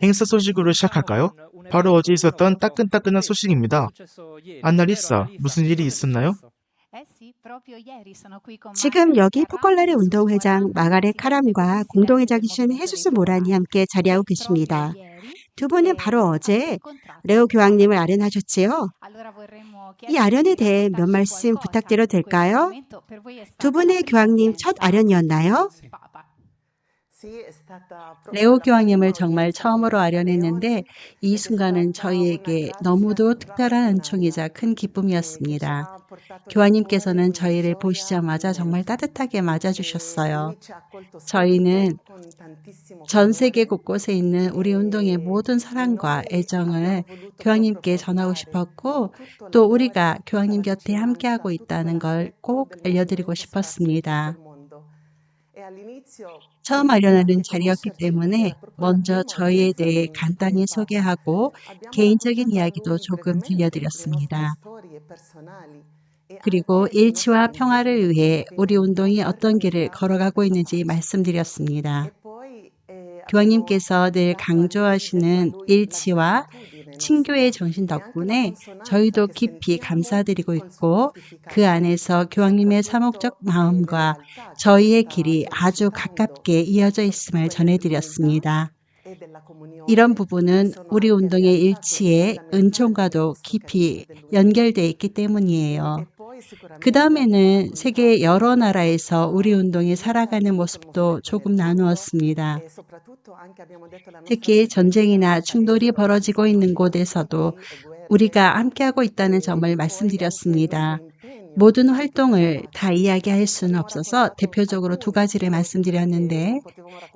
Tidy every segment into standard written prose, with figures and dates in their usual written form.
행사 소식으로 시작할까요? 바로 어제 있었던 따끈따끈한 소식입니다. 안나리사, 무슨 일이 있었나요? 지금 여기 포컬라레 운동회장 마가렛 카람과 공동회장이신 헤수스 모란이 함께 자리하고 계십니다. 두 분은 바로 어제 레오 교황님을 아련하셨지요? 이 아련에 대해 몇 말씀 부탁드려도 될까요? 두 분의 교황님 첫 아련이었나요? 레오 교황님을 정말 처음으로 아련했는데 이 순간은 저희에게 너무도 특별한 은총이자 큰 기쁨이었습니다. 교황님께서는 저희를 보시자마자 정말 따뜻하게 맞아주셨어요. 저희는 전 세계 곳곳에 있는 우리 운동의 모든 사랑과 애정을 교황님께 전하고 싶었고 또 우리가 교황님 곁에 함께하고 있다는 걸 꼭 알려드리고 싶었습니다. 처음 마련하는 자리였기 때문에 먼저 저희에 대해 간단히 소개하고 개인적인 이야기도 조금 들려드렸습니다. 그리고 일치와 평화를 위해 우리 운동이 어떤 길을 걸어가고 있는지 말씀드렸습니다. 교황님께서 늘 강조하시는 일치와 친교의 정신 덕분에 저희도 깊이 감사드리고 있고 그 안에서 교황님의 사목적 마음과 저희의 길이 아주 가깝게 이어져 있음을 전해드렸습니다. 이런 부분은 우리 운동의 일치의 은총과도 깊이 연결되어 있기 때문이에요. 그 다음에는 세계 여러 나라에서 우리 운동이 살아가는 모습도 조금 나누었습니다. 특히 전쟁이나 충돌이 벌어지고 있는 곳에서도 우리가 함께하고 있다는 점을 말씀드렸습니다. 모든 활동을 다 이야기할 수는 없어서 대표적으로 두 가지를 말씀드렸는데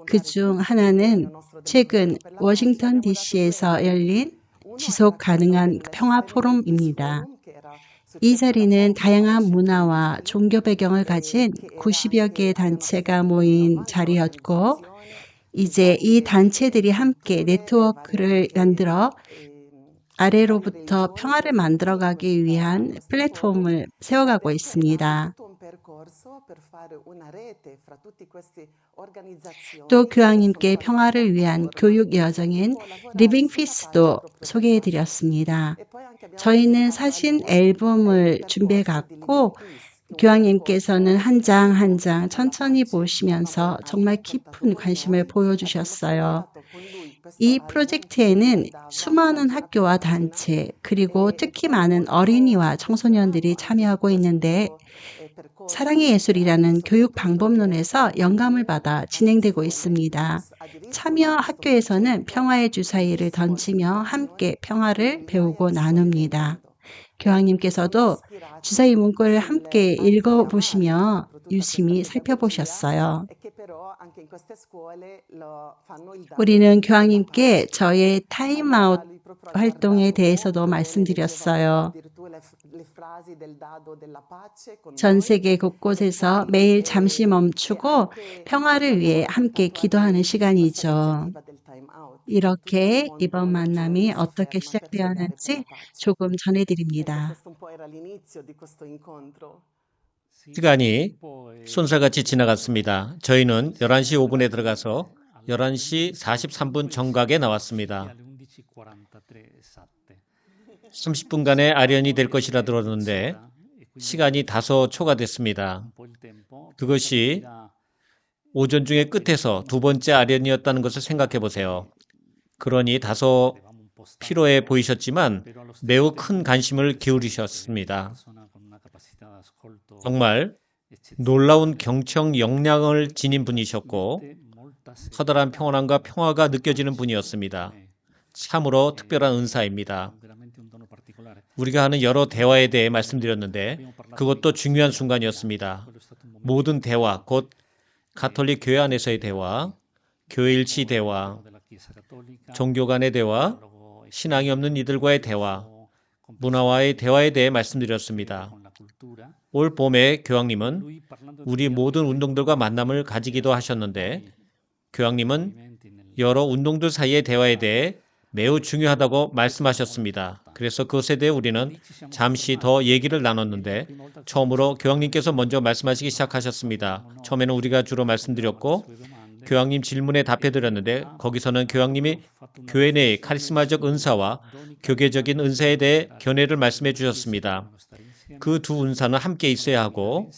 그중 하나는 최근 워싱턴 DC에서 열린 지속 가능한 평화 포럼입니다. 이 자리는 다양한 문화와 종교 배경을 가진 90여 개의 단체가 모인 자리였고 이제 이 단체들이 함께 네트워크를 만들어 아래로부터 평화를 만들어가기 위한 플랫폼을 세워가고 있습니다. 또 교황님께 평화를 위한 교육 여정인 리빙 피스도 소개해 드렸습니다. 저희는 사진 앨범을 준비해 갔고 교황님께서는 한 장 한 장 천천히 보시면서 정말 깊은 관심을 보여주셨어요. 이 프로젝트에는 수많은 학교와 단체 그리고 특히 많은 어린이와 청소년들이 참여하고 있는데 사랑의 예술이라는 교육 방법론에서 영감을 받아 진행되고 있습니다. 참여 학교에서는 평화의 주사위를 던지며 함께 평화를 배우고 나눕니다. 교황님께서도 주사위 문구를 함께 읽어보시며 유심히 살펴보셨어요. 우리는 교황님께 저의 타임아웃 활동에 대해서도 말씀드렸어요. 전 세계 곳곳에서 매일 잠시 멈추고 평화를 위해 함께 기도하는 시간이죠. 이렇게 이번 만남이 어떻게 시작되었는지 조금 전해드립니다. 시간이 손살같이 지나갔습니다. 저희는 11시 5분에 들어가서 11시 43분 정각에 나왔습니다. 30분간의 아련이 될 것이라 들었는데 시간이 다소 초과됐습니다. 그것이 오전 중에 끝에서 두 번째 아련이었다는 것을 생각해 보세요. 그러니 다소 피로해 보이셨지만 매우 큰 관심을 기울이셨습니다. 정말 놀라운 경청 역량을 지닌 분이셨고 커다란 평온함과 평화가 느껴지는 분이었습니다. 참으로 특별한 은사입니다. 우리가 하는 여러 대화에 대해 말씀드렸는데 그것도 중요한 순간이었습니다. 모든 대화, 곧 가톨릭 교회 안에서의 대화, 교회 일치 대화, 종교 간의 대화, 신앙이 없는 이들과의 대화, 문화와의 대화에 대해 말씀드렸습니다. 올 봄에 교황님은 우리 모든 운동들과 만남을 가지기도 하셨는데 교황님은 여러 운동들 사이의 대화에 대해 매우 중요하다고 말씀하셨습니다. 그래서 그것에 대해 우리는 잠시 더 얘기를 나눴는데 처음으로 교황님께서 먼저 말씀하시기 시작하셨습니다. 처음에는 우리가 주로 말씀드렸고 교황님 질문에 답해드렸는데 거기서는 교황님이 교회 내의 카리스마적 은사와 교계적인 은사에 대해 견해를 말씀해 주셨습니다. 그 두 은사는 함께 있어야 하고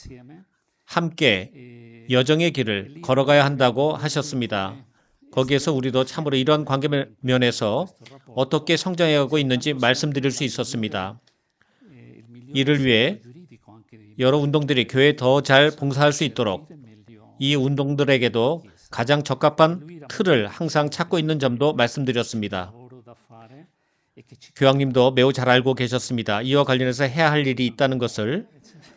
함께 여정의 길을 걸어가야 한다고 하셨습니다. 거기에서 우리도 참으로 이러한 관계 면에서 어떻게 성장해가고 있는지 말씀드릴 수 있었습니다. 이를 위해 여러 운동들이 교회에 더 잘 봉사할 수 있도록 이 운동들에게도 가장 적합한 틀을 항상 찾고 있는 점도 말씀드렸습니다. 교황님도 매우 잘 알고 계셨습니다. 이와 관련해서 해야 할 일이 있다는 것을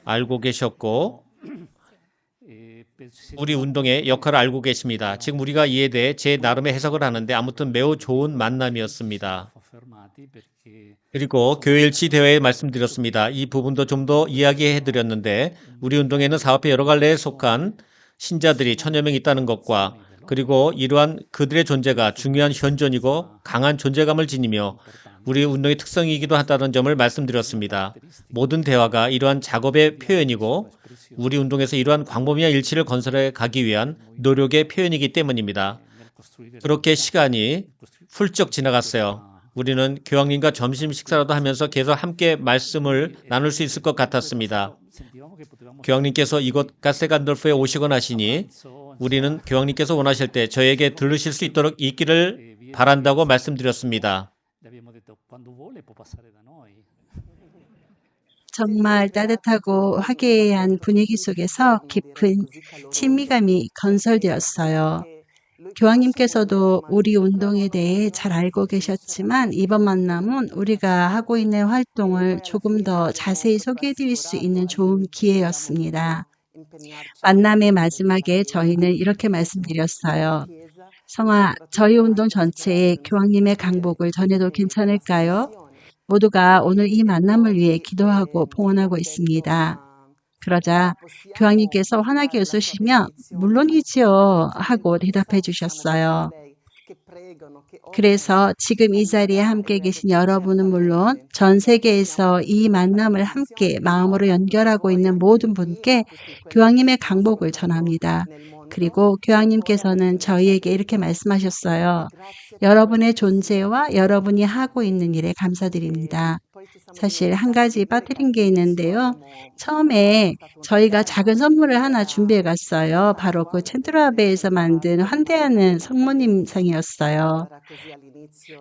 알고 계셨고 우리 운동의 역할을 알고 계십니다. 지금 우리가 이에 대해 제 나름의 해석을 하는데 아무튼 매우 좋은 만남이었습니다. 그리고 교회일치 대회에 말씀드렸습니다. 이 부분도 좀 더 이야기해드렸는데 우리 운동에는 사업회 여러 갈래에 속한 신자들이 1000여 명 있다는 것과 그리고 이러한 그들의 존재가 중요한 현존이고 강한 존재감을 지니며 우리 운동의 특성이기도 하다는 점을 말씀드렸습니다. 모든 대화가 이러한 작업의 표현이고 우리 운동에서 이러한 광범위한 일치를 건설해 가기 위한 노력의 표현이기 때문입니다. 그렇게 시간이 훌쩍 지나갔어요. 우리는 교황님과 점심 식사라도 하면서 계속 함께 말씀을 나눌 수 있을 것 같았습니다. 교황님께서 이곳 가스간돌프에 오시곤 하시니 우리는 교황님께서 원하실 때 저에게 들으실 수 있도록 있기를 바란다고 말씀드렸습니다. 정말 따뜻하고 화기애애한 분위기 속에서 깊은 친밀감이 건설되었어요. 교황님께서도 우리 운동에 대해 잘 알고 계셨지만 이번 만남은 우리가 하고 있는 활동을 조금 더 자세히 소개해 드릴 수 있는 좋은 기회였습니다. 만남의 마지막에 저희는 이렇게 말씀드렸어요. 성아, 저희 운동 전체에 교황님의 강복을 전해도 괜찮을까요? 모두가 오늘 이 만남을 위해 기도하고 봉헌하고 있습니다. 그러자 교황님께서 환하게 웃으시며 물론이지요 하고 대답해 주셨어요. 그래서 지금 이 자리에 함께 계신 여러분은 물론 전 세계에서 이 만남을 함께 마음으로 연결하고 있는 모든 분께 교황님의 강복을 전합니다. 그리고 교황님께서는 저희에게 이렇게 말씀하셨어요. 여러분의 존재와 여러분이 하고 있는 일에 감사드립니다. 사실 한 가지 빠뜨린 게 있는데요. 처음에 저희가 작은 선물을 하나 준비해 갔어요. 바로 그 챈트라베에서 만든 환대하는 성모님상이었어요.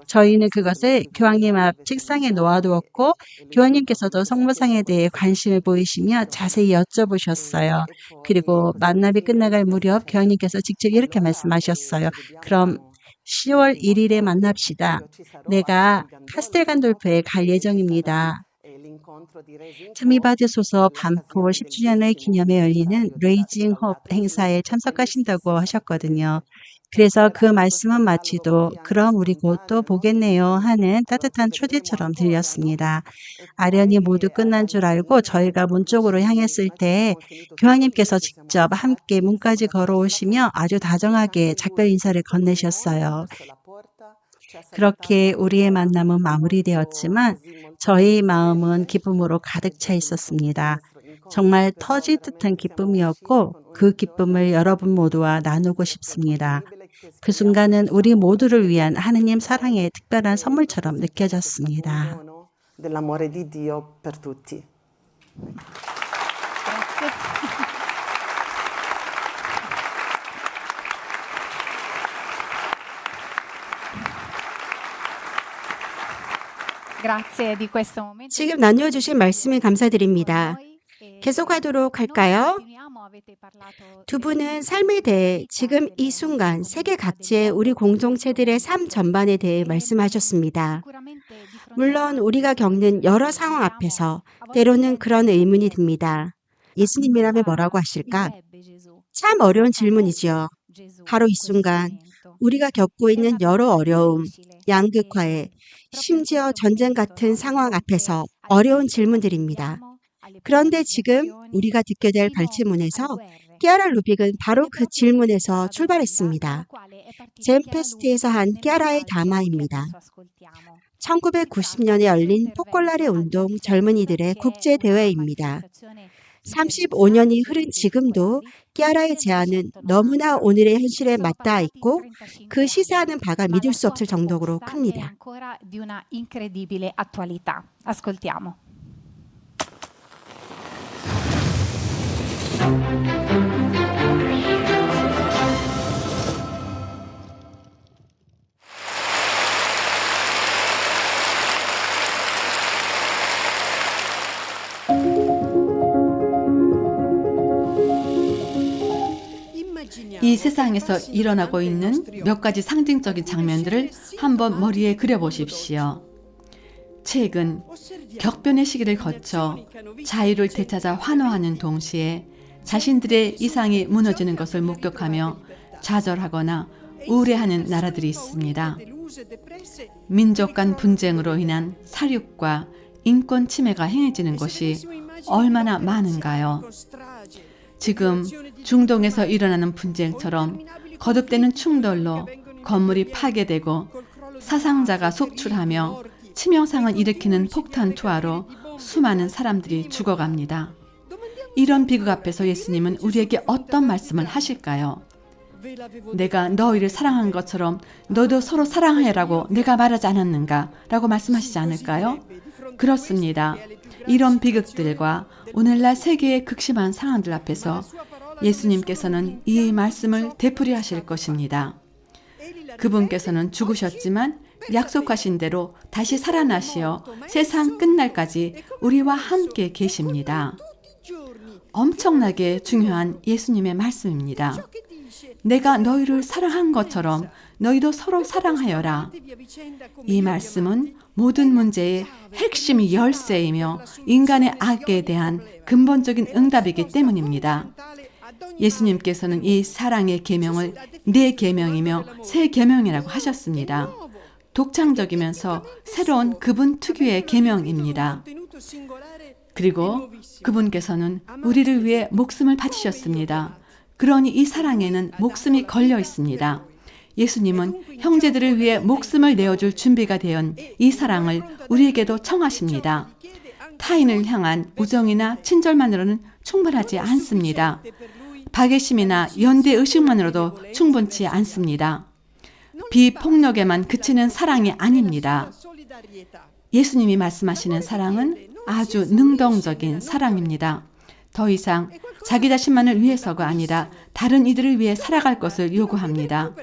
저희는 그것을 교황님 앞 책상에 놓아두었고 교황님께서도 성모상에 대해 관심을 보이시며 자세히 여쭤보셨어요. 그리고 만남이 끝나갈 무렵 교황님께서 직접 이렇게 말씀하셨어요. 그럼 10월 1일에 만납시다. 내가 카스텔간돌프에 갈 예정입니다. 트미바드소서 반포 10주년을 기념해 열리는 레이징 홉 행사에 참석하신다고 하셨거든요. 그래서 그 말씀은 마치도 그럼 우리 곧 또 보겠네요 하는 따뜻한 초대처럼 들렸습니다. 아련이 모두 끝난 줄 알고 저희가 문 쪽으로 향했을 때 교황님께서 직접 함께 문까지 걸어오시며 아주 다정하게 작별 인사를 건네셨어요. 그렇게 우리의 만남은 마무리되었지만 저희 마음은 기쁨으로 가득 차 있었습니다. 정말 터질 듯한 기쁨이었고 그 기쁨을 여러분 모두와 나누고 싶습니다. 그 순간은 우리 모두를 위한 하느님 사랑의 특별한 선물처럼 느껴졌습니다. Dell'amore di Dio per tutti. 지금 나누어주신 말씀에 감사드립니다. 계속하도록 할까요? 두 분은 삶에 대해 지금 이 순간 세계 각지의 우리 공동체들의 삶 전반에 대해 말씀하셨습니다. 물론 우리가 겪는 여러 상황 앞에서 때로는 그런 의문이 듭니다. 예수님이라면 뭐라고 하실까? 참 어려운 질문이지요. 바로 이 순간 우리가 겪고 있는 여러 어려움, 양극화에 심지어 전쟁 같은 상황 앞에서 어려운 질문들입니다. 그런데 지금 우리가 듣게 될 발제문에서 키아라 루빅은 바로 그 질문에서 출발했습니다. 젠페스트에서 한 키아라의 담화입니다. 1990년에 열린 포콜라레 운동 젊은이들의 국제대회입니다. 35년이 흐른 지금도 키아라의 제안은 너무나 오늘의 현실에 맞닿아 있고 그 시사하는 바가 믿을 수 없을 정도로 큽니다. 이 세상에서 일어나고 있는 몇 가지 상징적인 장면들을 한번 머리에 그려보십시오. 최근 격변의 시기를 거쳐 자유를 되찾아 환호하는 동시에 자신들의 이상이 무너지는 것을 목격하며 좌절하거나 우울해하는 나라들이 있습니다. 민족 간 분쟁으로 인한 살육과 인권 침해가 행해지는 것이 얼마나 많은가요? 지금 중동에서 일어나는 분쟁처럼 거듭되는 충돌로 건물이 파괴되고 사상자가 속출하며 치명상을 일으키는 폭탄 투하로 수많은 사람들이 죽어갑니다. 이런 비극 앞에서 예수님은 우리에게 어떤 말씀을 하실까요? 내가 너희를 사랑한 것처럼 너도 서로 사랑하여라고 내가 말하지 않았는가? 라고 말씀하시지 않을까요? 그렇습니다. 이런 비극들과 오늘날 세계의 극심한 상황들 앞에서 예수님께서는 이 말씀을 되풀이하실 것입니다. 그분께서는 죽으셨지만 약속하신 대로 다시 살아나시어 세상 끝날까지 우리와 함께 계십니다. 엄청나게 중요한 예수님의 말씀입니다. 내가 너희를 사랑한 것처럼 너희도 서로 사랑하여라. 이 말씀은 모든 문제의 핵심 열쇠이며 인간의 악에 대한 근본적인 응답이기 때문입니다. 예수님께서는 이 사랑의 계명을 네 계명이며 새 계명이라고 하셨습니다. 독창적이면서 새로운 그분 특유의 계명입니다. 그리고 그분께서는 우리를 위해 목숨을 바치셨습니다. 그러니 이 사랑에는 목숨이 걸려 있습니다. 예수님은 형제들을 위해 목숨을 내어줄 준비가 되은 이 사랑을 우리에게도 청하십니다. 타인을 향한 우정이나 친절만으로는 충분하지 않습니다. 박애심이나 연대의식만으로도 충분치 않습니다. 비폭력에만 그치는 사랑이 아닙니다. 예수님이 말씀하시는 사랑은 아주 능동적인 사랑입니다. 더 이상 자기 자신만을 위해서가 아니라 다른 이들을 위해 살아갈 것을 요구합니다.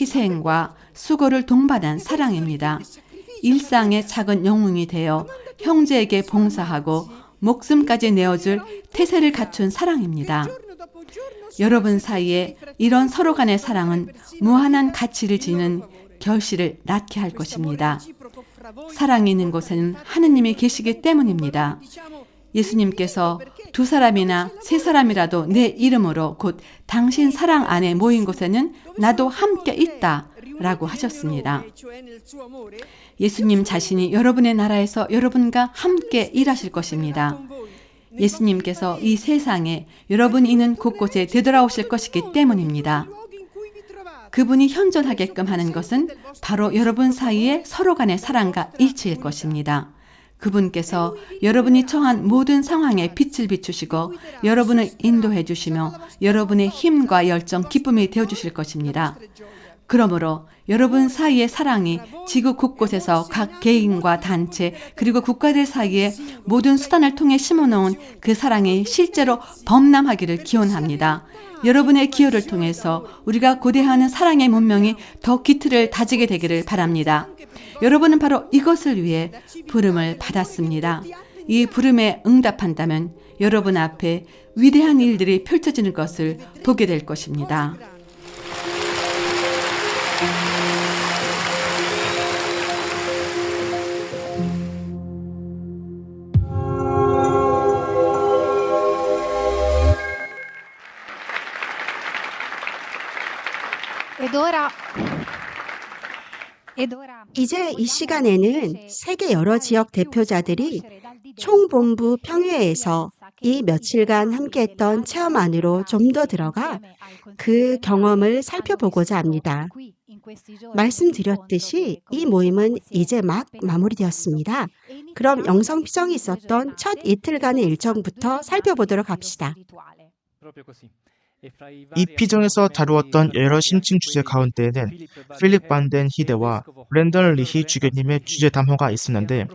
희생과 수고를 동반한 사랑입니다. 일상의 작은 영웅이 되어 형제에게 봉사하고 목숨까지 내어줄 태세를 갖춘 사랑입니다. 여러분 사이에 이런 서로 간의 사랑은 무한한 가치를 지닌 결실을 낳게 할 것입니다. 사랑이 있는 곳에는 하느님이 계시기 때문입니다. 예수님께서 두 사람이나 세 사람이라도 내 이름으로 곧 당신 사랑 안에 모인 곳에는 나도 함께 있다 라고 하셨습니다. 예수님 자신이 여러분의 나라에서 여러분과 함께 일하실 것입니다. 예수님께서 이 세상에 여러분이 있는 곳곳에 되돌아오실 것이기 때문입니다. 그분이 현존하게끔 하는 것은 바로 여러분 사이에 서로 간의 사랑과 일치일 것입니다. 그분께서 여러분이 처한 모든 상황에 빛을 비추시고 여러분을 인도해 주시며 여러분의 힘과 열정, 기쁨이 되어 주실 것입니다. 그러므로 여러분 사이의 사랑이 지구 곳곳에서 각 개인과 단체 그리고 국가들 사이에 모든 수단을 통해 심어놓은 그 사랑이 실제로 범람하기를 기원합니다. 여러분의 기여를 통해서 우리가 고대하는 사랑의 문명이 더 기틀을 다지게 되기를 바랍니다. 여러분은 바로 이것을 위해 부름을 받았습니다. 이 부름에 응답한다면 여러분 앞에 위대한 일들이 펼쳐지는 것을 보게 될 것입니다. 이제 이 시간에는 세계 여러 지역 대표자들이 총본부 평회에서 이 며칠간 함께했던 체험 안으로 좀 더 들어가 그 경험을 살펴보고자 합니다. 말씀드렸듯이 이 모임은 이제 막 마무리되었습니다. 그럼 영성 피정이 있었던 첫 이틀간의 일정부터 살펴보도록 합시다. 이 피정에서 다루었던 여러 심층 주제 가운데에는 필립 반덴 히데와 랜던 리히 주교님의 주제 담화가 있었는데,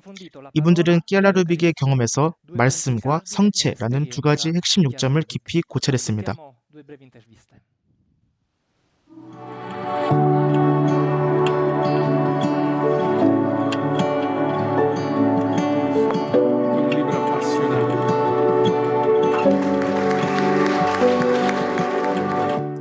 이분들은 끼아라 루빅의 경험에서 말씀과 성체라는 두 가지 핵심 요점을 깊이 고찰했습니다.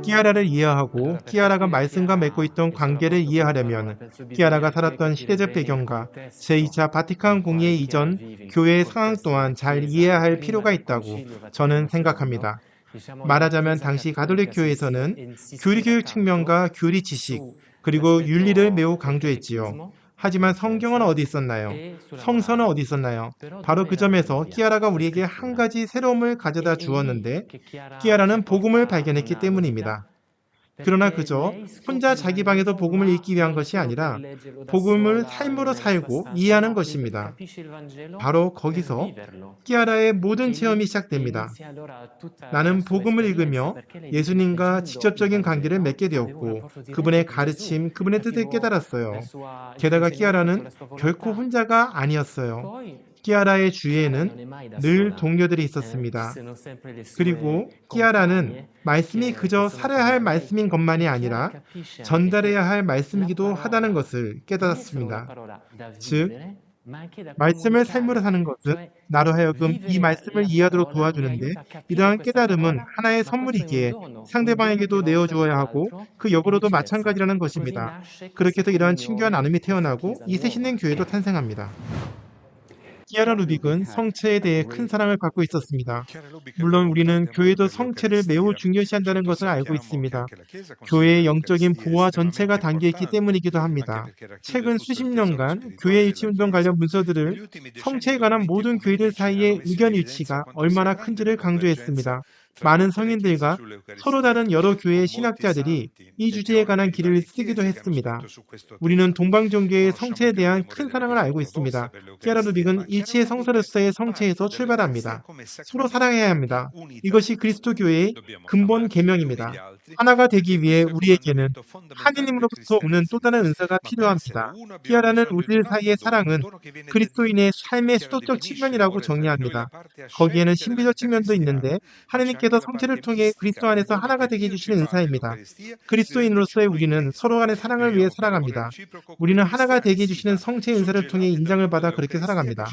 끼아라를 이해하고 끼아라가 말씀과 맺고 있던 관계를 이해하려면 끼아라가 살았던 시대적 배경과 제2차 바티칸 공의회 이전 교회의 상황 또한 잘 이해해야 할 필요가 있다고 저는 생각합니다. 말하자면 당시 가톨릭 교회에서는 교리교육 측면과 교리 지식 그리고 윤리를 매우 강조했지요. 하지만 성경은 어디 있었나요? 성서는 어디 있었나요? 바로 그 점에서 끼아라가 우리에게 한 가지 새로움을 가져다 주었는데, 끼아라는 복음을 발견했기 때문입니다. 그러나 그저 혼자 자기 방에서 복음을 읽기 위한 것이 아니라 복음을 삶으로 살고 이해하는 것입니다. 바로 거기서 끼아라의 모든 체험이 시작됩니다. 나는 복음을 읽으며 예수님과 직접적인 관계를 맺게 되었고 그분의 가르침, 그분의 뜻을 깨달았어요. 게다가 끼아라는 결코 혼자가 아니었어요. 끼아라의 주위에는 늘 동료들이 있었습니다. 그리고 끼아라는 말씀이 그저 살아야 할 말씀인 것만이 아니라 전달해야 할 말씀이기도 하다는 것을 깨달았습니다. 즉, 말씀을 삶으로 사는 것은 나로 하여금 이 말씀을 이해하도록 도와주는데, 이러한 깨달음은 하나의 선물이기에 상대방에게도 내어주어야 하고 그 역으로도 마찬가지라는 것입니다. 그렇게 해서 이러한 친교와 나눔이 태어나고 이 셋있는 교회도 탄생합니다. 끼아라 루빅은 성체에 대해 큰 사랑을 갖고 있었습니다. 물론 우리는 교회도 성체를 매우 중요시한다는 것을 알고 있습니다. 교회의 영적인 부와 전체가 담겨있기 때문이기도 합니다. 최근 수십 년간 교회 일치운동 관련 문서들을 성체에 관한 모든 교회들 사이의 의견 일치가 얼마나 큰지를 강조했습니다. 많은 성인들과 서로 다른 여러 교회의 신학자들이 이 주제에 관한 길을 쓰기도 했습니다. 우리는 동방종교의 성체에 대한 큰 사랑을 알고 있습니다. 끼아라 루빅은 일치의 성서로서의 성체에서 출발합니다. 서로 사랑해야 합니다. 이것이 그리스도 교회의 근본 계명입니다. 하나가 되기 위해 우리에게는 하느님으로부터 오는 또 다른 은사가 필요합니다. 끼아라는 우리들 사이의 사랑은 그리스도인의 삶의 수도적 측면이라고 정의합니다. 거기에는 신비적 측면도 있는데 하느님께서 성체를 통해 그리스도 안에서 하나가 되게 해주시는 은사입니다. 그리스도인으로서의 우리는 서로 간의 사랑을 위해 살아갑니다. 우리는 하나가 되게 해주시는 성체의 은사를 통해 인정을 받아 그렇게 살아갑니다.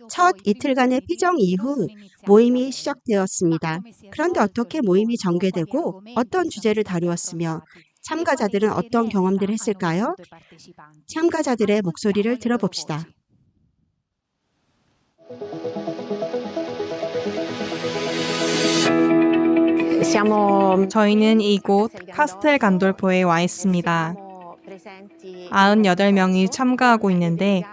첫 이틀간의 피정 이후 모임이 시작되었습니다. 그런데 어떻게 모임이 전개되고 어떤 주제를 다루었으며 참가자들은 어떤 경험들을 했을까요? 참가자들의 목소리를 들어봅시다. 저희는 이곳 카스텔 간돌포에 와 있습니다. 98명이 참가하고 있는데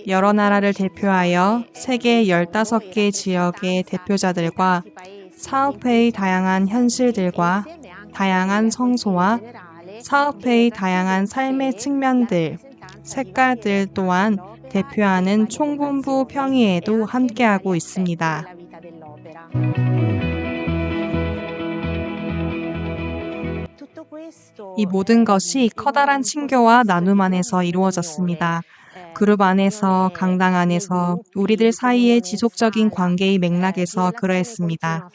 여러 나라를 대표하여 세계 15개 지역의 대표자들과 사업회의 다양한 현실들과 다양한 성소와 사업회의 다양한 삶의 측면들, 색깔들 또한 대표하는 총본부 평의에도 함께하고 있습니다. 이 모든 것이 커다란 친교와 나눔 안에서 이루어졌습니다. 그룹 안에서, 강당 안에서, 우리들 사이의 지속적인 관계의 맥락에서 그러했습니다.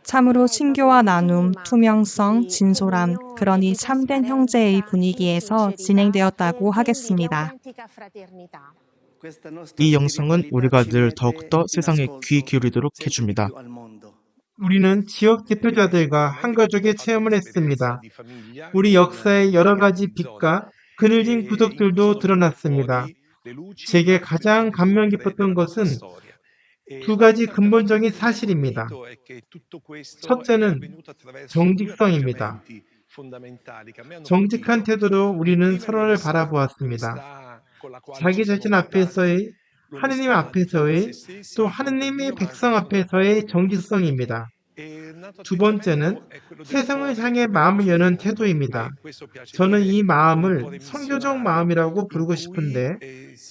참으로 친교와 나눔, 투명성, 진솔함, 그러니 참된 형제의 분위기에서 진행되었다고 하겠습니다. 이 영상은 우리가 늘 더욱더 세상에 귀 기울이도록 해줍니다. 우리는 지역 대표자들과 한 가족의 체험을 했습니다. 우리 역사의 여러 가지 빛과 그늘진 구석들도 드러났습니다. 제게 가장 감명 깊었던 것은 두 가지 근본적인 사실입니다. 첫째는 정직성입니다. 정직한 태도로 우리는 서로를 바라보았습니다. 자기 자신 앞에서의, 하느님 앞에서의, 또 하느님의 백성 앞에서의 정직성입니다. 두 번째는 세상을 향해 마음을 여는 태도입니다. 저는 이 마음을 선교적 마음이라고 부르고 싶은데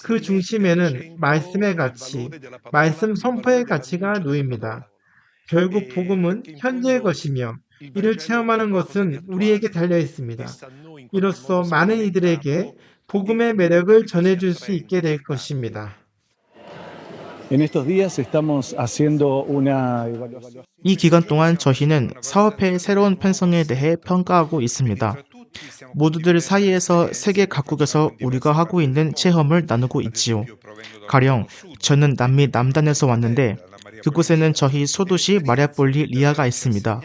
그 중심에는 말씀의 가치, 말씀 선포의 가치가 놓입니다. 결국 복음은 현재의 것이며 이를 체험하는 것은 우리에게 달려 있습니다. 이로써 많은 이들에게 복음의 매력을 전해줄 수 있게 될 것입니다. 이 기간 동안 저희는 사업회의 새로운 편성에 대해 평가하고 있습니다. 모두들 사이에서 세계 각국에서 우리가 하고 있는 체험을 나누고 있지요. 가령 저는 남미 남단에서 왔는데 그곳에는 저희 소도시 마리아폴리 리아가 있습니다.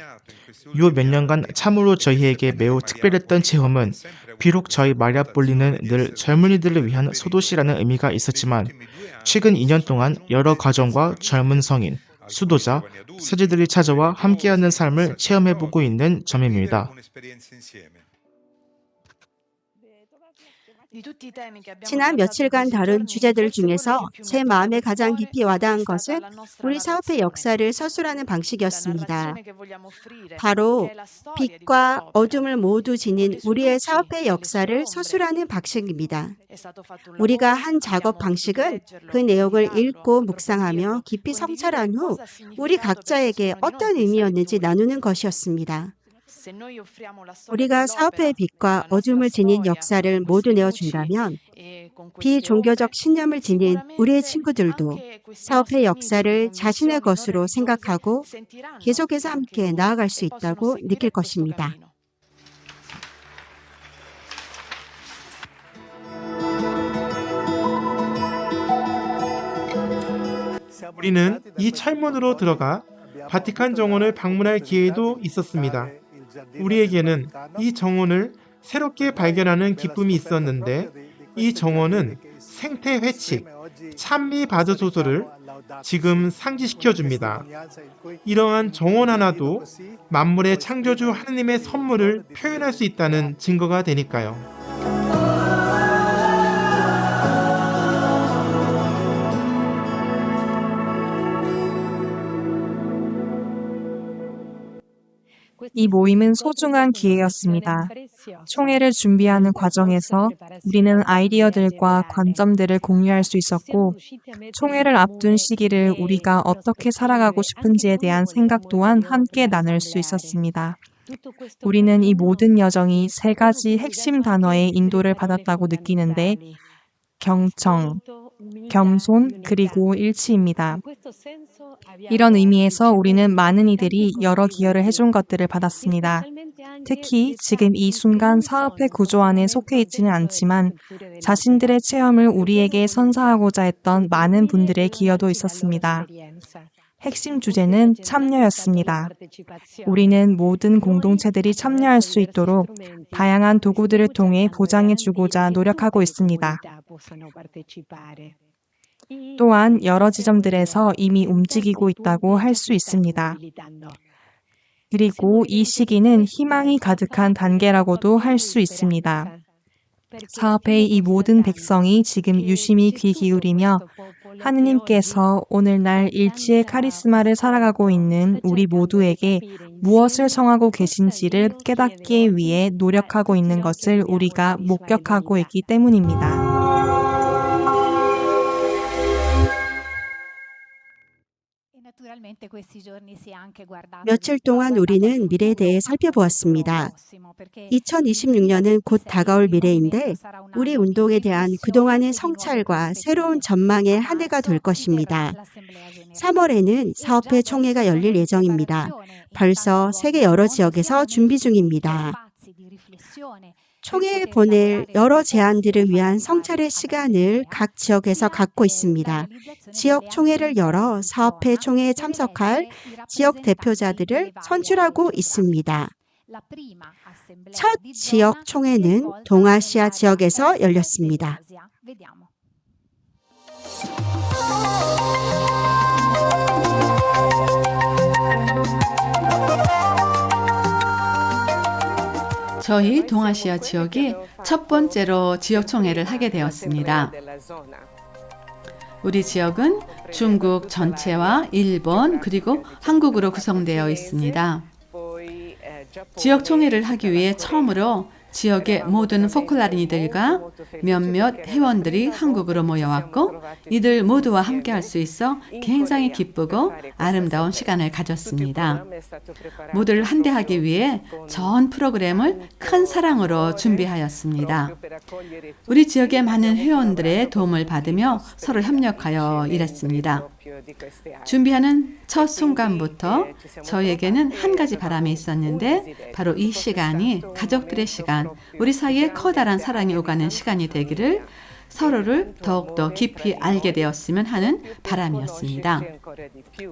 요 몇 년간 참으로 저희에게 매우 특별했던 체험은 비록 저희 마리아폴리는 늘 젊은이들을 위한 소도시라는 의미가 있었지만 최근 2년 동안 여러 가정과 젊은 성인, 수도자, 세대들이 찾아와 함께하는 삶을 체험해보고 있는 점입니다. 지난 며칠간 다룬 주제들 중에서 제 마음에 가장 깊이 와닿은 것은 우리 사업의 역사를 서술하는 방식이었습니다. 바로 빛과 어둠을 모두 지닌 우리의 사업의 역사를 서술하는 방식입니다. 우리가 한 작업 방식은 그 내용을 읽고 묵상하며 깊이 성찰한 후 우리 각자에게 어떤 의미였는지 나누는 것이었습니다. 우리가 사업의 빛과 어둠을 지닌 역사를 모두 내어준다면 비종교적 신념을 지닌 우리의 친구들도 사업의 역사를 자신의 것으로 생각하고 계속해서 함께 나아갈 수 있다고 느낄 것입니다. 우리는 이 철문으로 들어가 바티칸 정원을 방문할 기회도 있었습니다. 우리에게는 이 정원을 새롭게 발견하는 기쁨이 있었는데 이 정원은 생태 회칙, 찬미 바드소서를 지금 상기시켜줍니다. 이러한 정원 하나도 만물의 창조주 하느님의 선물을 표현할 수 있다는 증거가 되니까요. 이 모임은 소중한 기회였습니다. 총회를 준비하는 과정에서 우리는 아이디어들과 관점들을 공유할 수 있었고, 총회를 앞둔 시기를 우리가 어떻게 살아가고 싶은지에 대한 생각 또한 함께 나눌 수 있었습니다. 우리는 이 모든 여정이 세 가지 핵심 단어의 인도를 받았다고 느끼는데, 경청, 겸손, 그리고 일치입니다. 이런 의미에서 우리는 많은 이들이 여러 기여를 해준 것들을 받았습니다. 특히 지금 이 순간 사업회 구조 안에 속해 있지는 않지만 자신들의 체험을 우리에게 선사하고자 했던 많은 분들의 기여도 있었습니다. 핵심 주제는 참여였습니다. 우리는 모든 공동체들이 참여할 수 있도록 다양한 도구들을 통해 보장해주고자 노력하고 있습니다. 또한 여러 지점들에서 이미 움직이고 있다고 할 수 있습니다. 그리고 이 시기는 희망이 가득한 단계라고도 할 수 있습니다. 사업회의 이 모든 백성이 지금 유심히 귀 기울이며 하느님께서 오늘날 일치의 카리스마를 살아가고 있는 우리 모두에게 무엇을 청하고 계신지를 깨닫기 위해 노력하고 있는 것을 우리가 목격하고 있기 때문입니다. 며칠 동안 우리는 미래에 대해 살펴보았습니다. 2026년은 곧 다가올 미래인데 우리 운동에 대한 그동안의 성찰과 새로운 전망의 한 해가 될 것입니다. 3월에는 사업회 총회가 열릴 예정입니다. 벌써 세계 여러 지역에서 준비 중입니다. 총회에 보낼 여러 제안들을 위한 성찰의 시간을 각 지역에서 갖고 있습니다. 지역 총회를 열어 사업회 총회에 참석할 지역 대표자들을 선출하고 있습니다. 첫 지역 총회는 동아시아 지역에서 열렸습니다. 저희 동아시아 지역이 첫 번째로 지역총회를 하게 되었습니다. 우리 지역은 중국 전체와 일본 그리고 한국으로 구성되어 있습니다. 지역 총회를 하기 위해 처음으로 지역의 모든 포클라린이들과 몇몇 회원들이 한국으로 모여왔고 이들 모두와 함께 할 수 있어 굉장히 기쁘고 아름다운 시간을 가졌습니다. 모두를 한대하기 위해 전 프로그램을 큰 사랑으로 준비하였습니다. 우리 지역의 많은 회원들의 도움을 받으며 서로 협력하여 일했습니다. 준비하는 첫 순간부터 저에게는 한 가지 바람이 있었는데 바로 이 시간이 가족들의 시간, 우리 사이에 커다란 사랑이 오가는 시간이 되기를 서로를 더욱더 깊이 알게 되었으면 하는 바람이었습니다.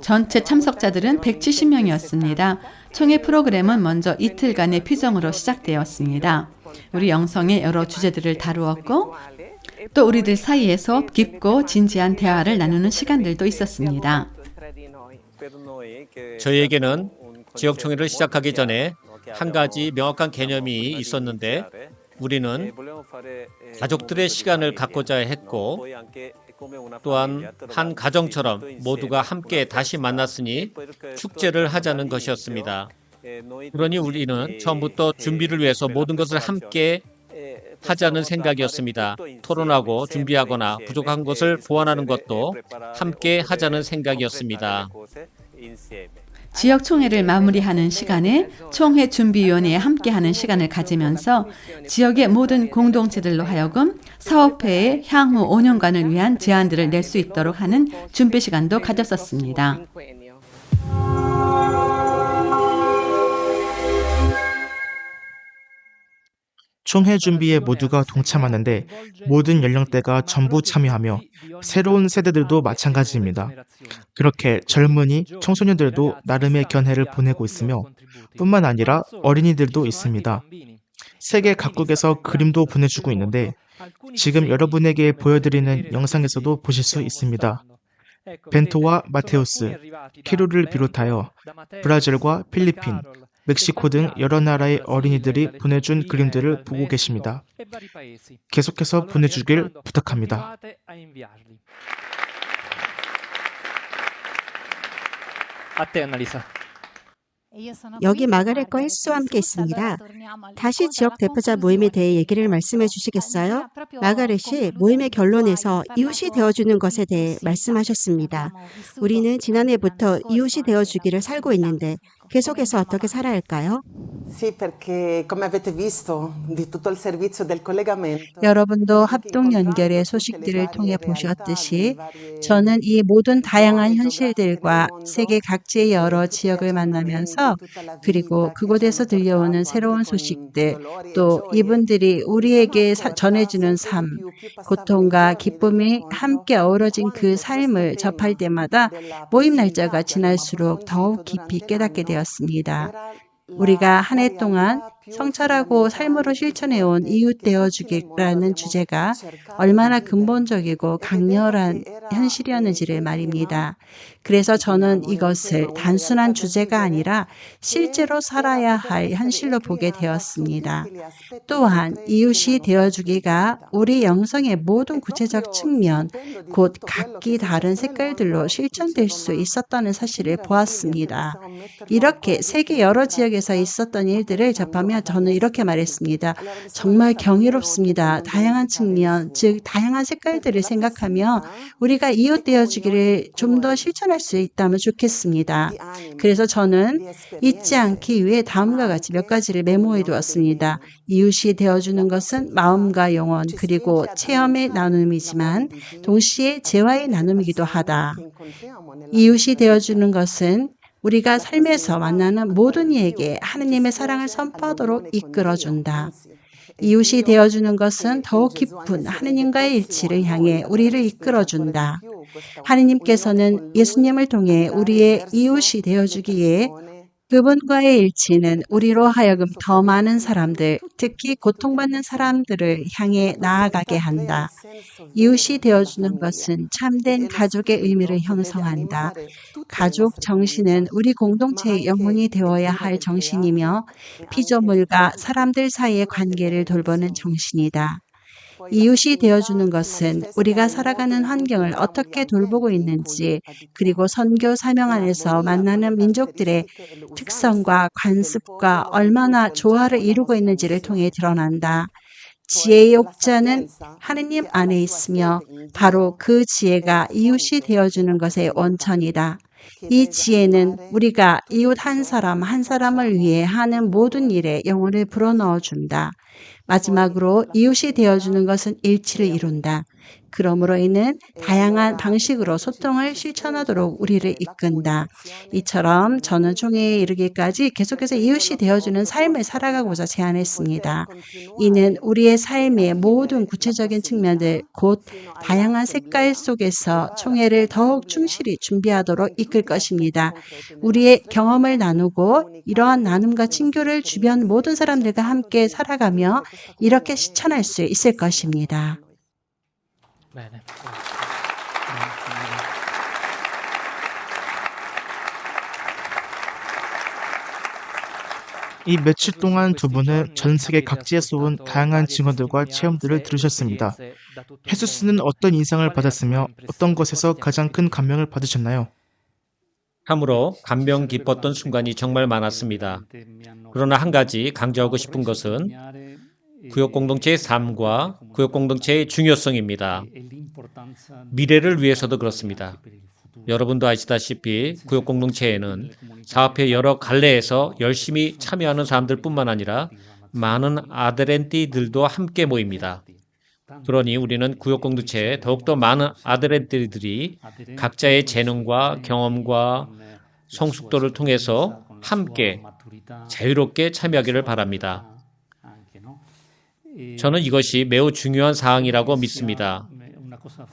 전체 참석자들은 170명이었습니다. 총회 프로그램은 먼저 이틀간의 피정으로 시작되었습니다. 우리 영성의 여러 주제들을 다루었고 또 우리들 사이에서 깊고 진지한 대화를 나누는 시간들도 있었습니다. 저희에게는 지역총회를 시작하기 전에 한 가지 명확한 개념이 있었는데 우리는 가족들의 시간을 갖고자 했고 또한 한 가정처럼 모두가 함께 다시 만났으니 축제를 하자는 것이었습니다. 그러니 우리는 처음부터 준비를 위해서 모든 것을 함께 하자는 생각이었습니다. 토론하고 준비하거나 부족한 것을 보완하는 것도 함께 하자는 생각이었습니다. 지역 총회를 마무리하는 시간에 총회 준비위원회에 함께하는 시간을 가지면서 지역의 모든 공동체들로 하여금 사업회의 향후 5년간을 위한 제안들을 낼 수 있도록 하는 준비 시간도 가졌었습니다. 총회 준비에 모두가 동참하는데 모든 연령대가 전부 참여하며 새로운 세대들도 마찬가지입니다. 그렇게 젊은이, 청소년들도 나름의 견해를 보내고 있으며 뿐만 아니라 어린이들도 있습니다. 세계 각국에서 그림도 보내주고 있는데 지금 여러분에게 보여드리는 영상에서도 보실 수 있습니다. 벤토와 마테우스, 키루를 비롯하여 브라질과 필리핀, 멕시코 등 여러 나라의 어린이들이 보내준 그림들을 보고 계십니다. 계속해서 보내주길 부탁합니다. 여기 마가렛과 헬스와 함께 있습니다. 다시 지역 대표자 모임에 대해 얘기를 말씀해 주시겠어요? 마가렛이 모임의 결론에서 이웃이 되어주는 것에 대해 말씀하셨습니다. 우리는 지난해부터 이웃이 되어주기를 살고 있는데 계속해서 어떻게 살아야 할까요? 여러분도 합동 연결의 소식들을 통해 보셨듯이 저는 이 모든 다양한 현실들과 세계 각지의 여러 지역을 만나면서 그리고 그곳에서 들려오는 새로운 소식들 또 이분들이 우리에게 전해주는 삶, 고통과 기쁨이 함께 어우러진 그 삶을 접할 때마다 모임 날짜가 지날수록 더욱 깊이 깨닫게 되었습니다. 우리가 한 해 동안 성찰하고 삶으로 실천해온 이웃 되어주기라는 주제가 얼마나 근본적이고 강렬한 현실이었는지를 말입니다. 그래서 저는 이것을 단순한 주제가 아니라 실제로 살아야 할 현실로 보게 되었습니다. 또한 이웃이 되어주기가 우리 영성의 모든 구체적 측면, 곧 각기 다른 색깔들로 실천될 수 있었다는 사실을 보았습니다. 이렇게 세계 여러 지역에서 있었던 일들을 접하며 저는 이렇게 말했습니다. 정말 경이롭습니다. 다양한 측면, 즉 다양한 색깔들을 생각하며 우리가 이웃 되어주기를 좀 더 실천할 수 있다면 좋겠습니다. 그래서 저는 잊지 않기 위해 다음과 같이 몇 가지를 메모해 두었습니다. 이웃이 되어주는 것은 마음과 영혼 그리고 체험의 나눔이지만 동시에 재화의 나눔이기도 하다. 이웃이 되어주는 것은 우리가 삶에서 만나는 모든 이에게 하느님의 사랑을 선포하도록 이끌어준다. 이웃이 되어주는 것은 더욱 깊은 하느님과의 일치를 향해 우리를 이끌어준다. 하느님께서는 예수님을 통해 우리의 이웃이 되어주기에 그분과의 일치는 우리로 하여금 더 많은 사람들, 특히 고통받는 사람들을 향해 나아가게 한다. 이웃이 되어주는 것은 참된 가족의 의미를 형성한다. 가족 정신은 우리 공동체의 영혼이 되어야 할 정신이며 피조물과 사람들 사이의 관계를 돌보는 정신이다. 이웃이 되어주는 것은 우리가 살아가는 환경을 어떻게 돌보고 있는지, 그리고 선교 사명 안에서 만나는 민족들의 특성과 관습과 얼마나 조화를 이루고 있는지를 통해 드러난다. 지혜의 옥자는 하느님 안에 있으며 바로 그 지혜가 이웃이 되어주는 것의 원천이다. 이 지혜는 우리가 이웃 한 사람 한 사람을 위해 하는 모든 일에 영혼을 불어넣어 준다. 마지막으로 이웃이 되어주는 것은 일치를 이룬다. 그러므로 이는 다양한 방식으로 소통을 실천하도록 우리를 이끈다. 이처럼 저는 총회에 이르기까지 계속해서 이웃이 되어주는 삶을 살아가고자 제안했습니다. 이는 우리의 삶의 모든 구체적인 측면들, 곧 다양한 색깔 속에서 총회를 더욱 충실히 준비하도록 이끌 것입니다. 우리의 경험을 나누고 이러한 나눔과 친교를 주변 모든 사람들과 함께 살아가며 이렇게 실천할 수 있을 것입니다. 이 며칠 동안 두 분은 전 세계 각지에서 온 다양한 증언들과 체험들을 들으셨습니다. 헤수스는 어떤 인상을 받았으며 어떤 것에서 가장 큰 감명을 받으셨나요? 참으로 감명 깊었던 순간이 정말 많았습니다. 그러나 한 가지 강조하고 싶은 것은 구역 공동체의 삶과 구역 공동체의 중요성입니다. 미래를 위해서도 그렇습니다. 여러분도 아시다시피 구역 공동체에는 사업의 여러 갈래에서 열심히 참여하는 사람들뿐만 아니라 많은 아데렌티들도 함께 모입니다. 그러니 우리는 구역 공동체에 더욱더 많은 아데렌티들이 각자의 재능과 경험과 성숙도를 통해서 함께 자유롭게 참여하기를 바랍니다. 저는 이것이 매우 중요한 사항이라고 믿습니다.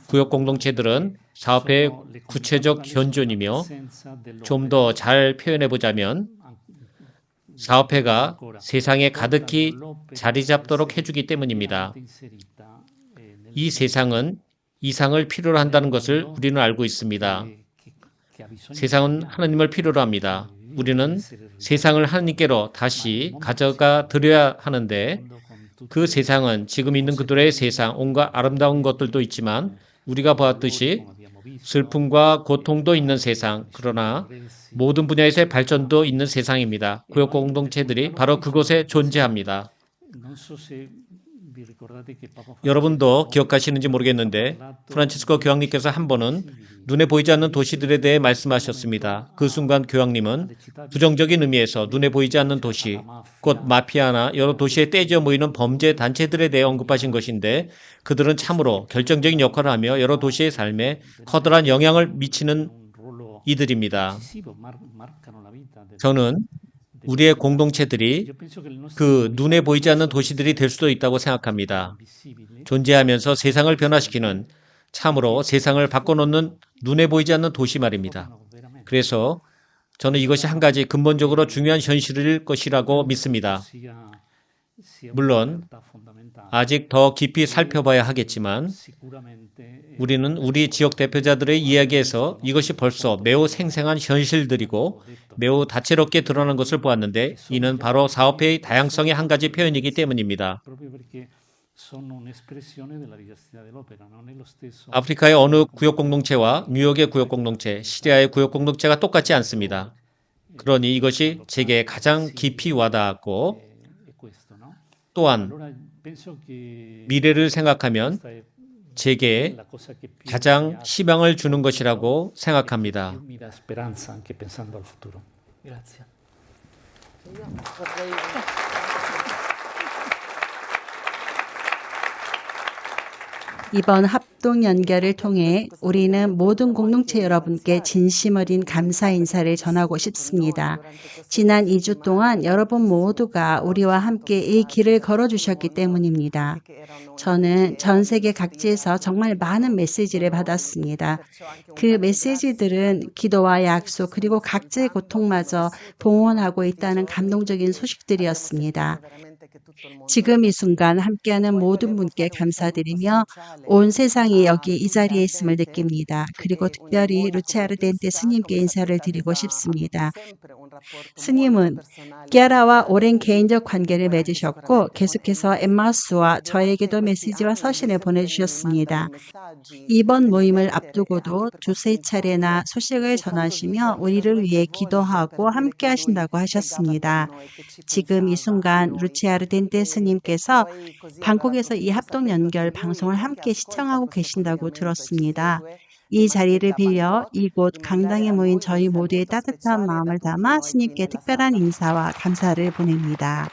구역 공동체들은 사업의 구체적 현존이며 좀 더 잘 표현해 보자면 사업회가 세상에 가득히 자리 잡도록 해주기 때문입니다. 이 세상은 이상을 필요로 한다는 것을 우리는 알고 있습니다. 세상은 하나님을 필요로 합니다. 우리는 세상을 하나님께로 다시 가져가 드려야 하는데 그 세상은 지금 있는 그들의 세상, 온갖 아름다운 것들도 있지만 우리가 보았듯이 슬픔과 고통도 있는 세상, 그러나 모든 분야에서의 발전도 있는 세상입니다. 구역 공동체들이 바로 그곳에 존재합니다. 여러분도 기억하시는지 모르겠는데 프란치스코 교황님께서 한 번은 눈에 보이지 않는 도시들에 대해 말씀하셨습니다. 그 순간 교황님은 부정적인 의미에서 눈에 보이지 않는 도시, 곧 마피아나 여러 도시에 떼져 모이는 범죄 단체들에 대해 언급하신 것인데 그들은 참으로 결정적인 역할을 하며 여러 도시의 삶에 커다란 영향을 미치는 이들입니다. 저는 우리의 공동체들이 그 눈에 보이지 않는 도시들이 될 수도 있다고 생각합니다. 존재하면서 세상을 변화시키는 참으로 세상을 바꿔놓는 눈에 보이지 않는 도시 말입니다. 그래서 저는 이것이 한 가지 근본적으로 중요한 현실일 것이라고 믿습니다. 물론 아직 더 깊이 살펴봐야 하겠지만 우리는 우리 지역 대표자들의 이야기에서 이것이 벌써 매우 생생한 현실들이고 매우 다채롭게 드러난 것을 보았는데 이는 바로 사업회의 다양성의 한 가지 표현이기 때문입니다. 아프리카의 어느 구역 공동체와 뉴욕의 구역 공동체, 시리아의 구역 공동체가 똑같지 않습니다. 그러니 이것이 제게 가장 깊이 와닿았고 또한 미래를 생각하면 제게 가장 희망을 주는 것이라고 생각합니다. 이번 합동 연결을 통해 우리는 모든 공동체 여러분께 진심 어린 감사 인사를 전하고 싶습니다. 지난 2주 동안 여러분 모두가 우리와 함께 이 길을 걸어주셨기 때문입니다. 저는 전 세계 각지에서 정말 많은 메시지를 받았습니다. 그 메시지들은 기도와 약속 그리고 각자의 고통마저 봉헌하고 있다는 감동적인 소식들이었습니다. 지금 이 순간 함께하는 모든 분께 감사드리며 온 세상이 여기 이 자리에 있음을 느낍니다. 그리고 특별히 루치아르 덴테 스님께 인사를 드리고 싶습니다. 스님은 키아라와 오랜 개인적 관계를 맺으셨고 계속해서 엠마우스와 저에게도 메시지와 서신을 보내주셨습니다. 이번 모임을 앞두고도 두세 차례나 소식을 전하시며 우리를 위해 기도하고 함께 하신다고 하셨습니다. 지금 이 순간 루치아르 덴테 스님께서 방콕에서 이 합동 연결 방송을 함께 시청하고 계신다고 들었습니다. 이 자리를 빌려 이곳 강당에 모인 저희 모두의 따뜻한 마음을 담아 스님께 특별한 인사와 감사를 보냅니다.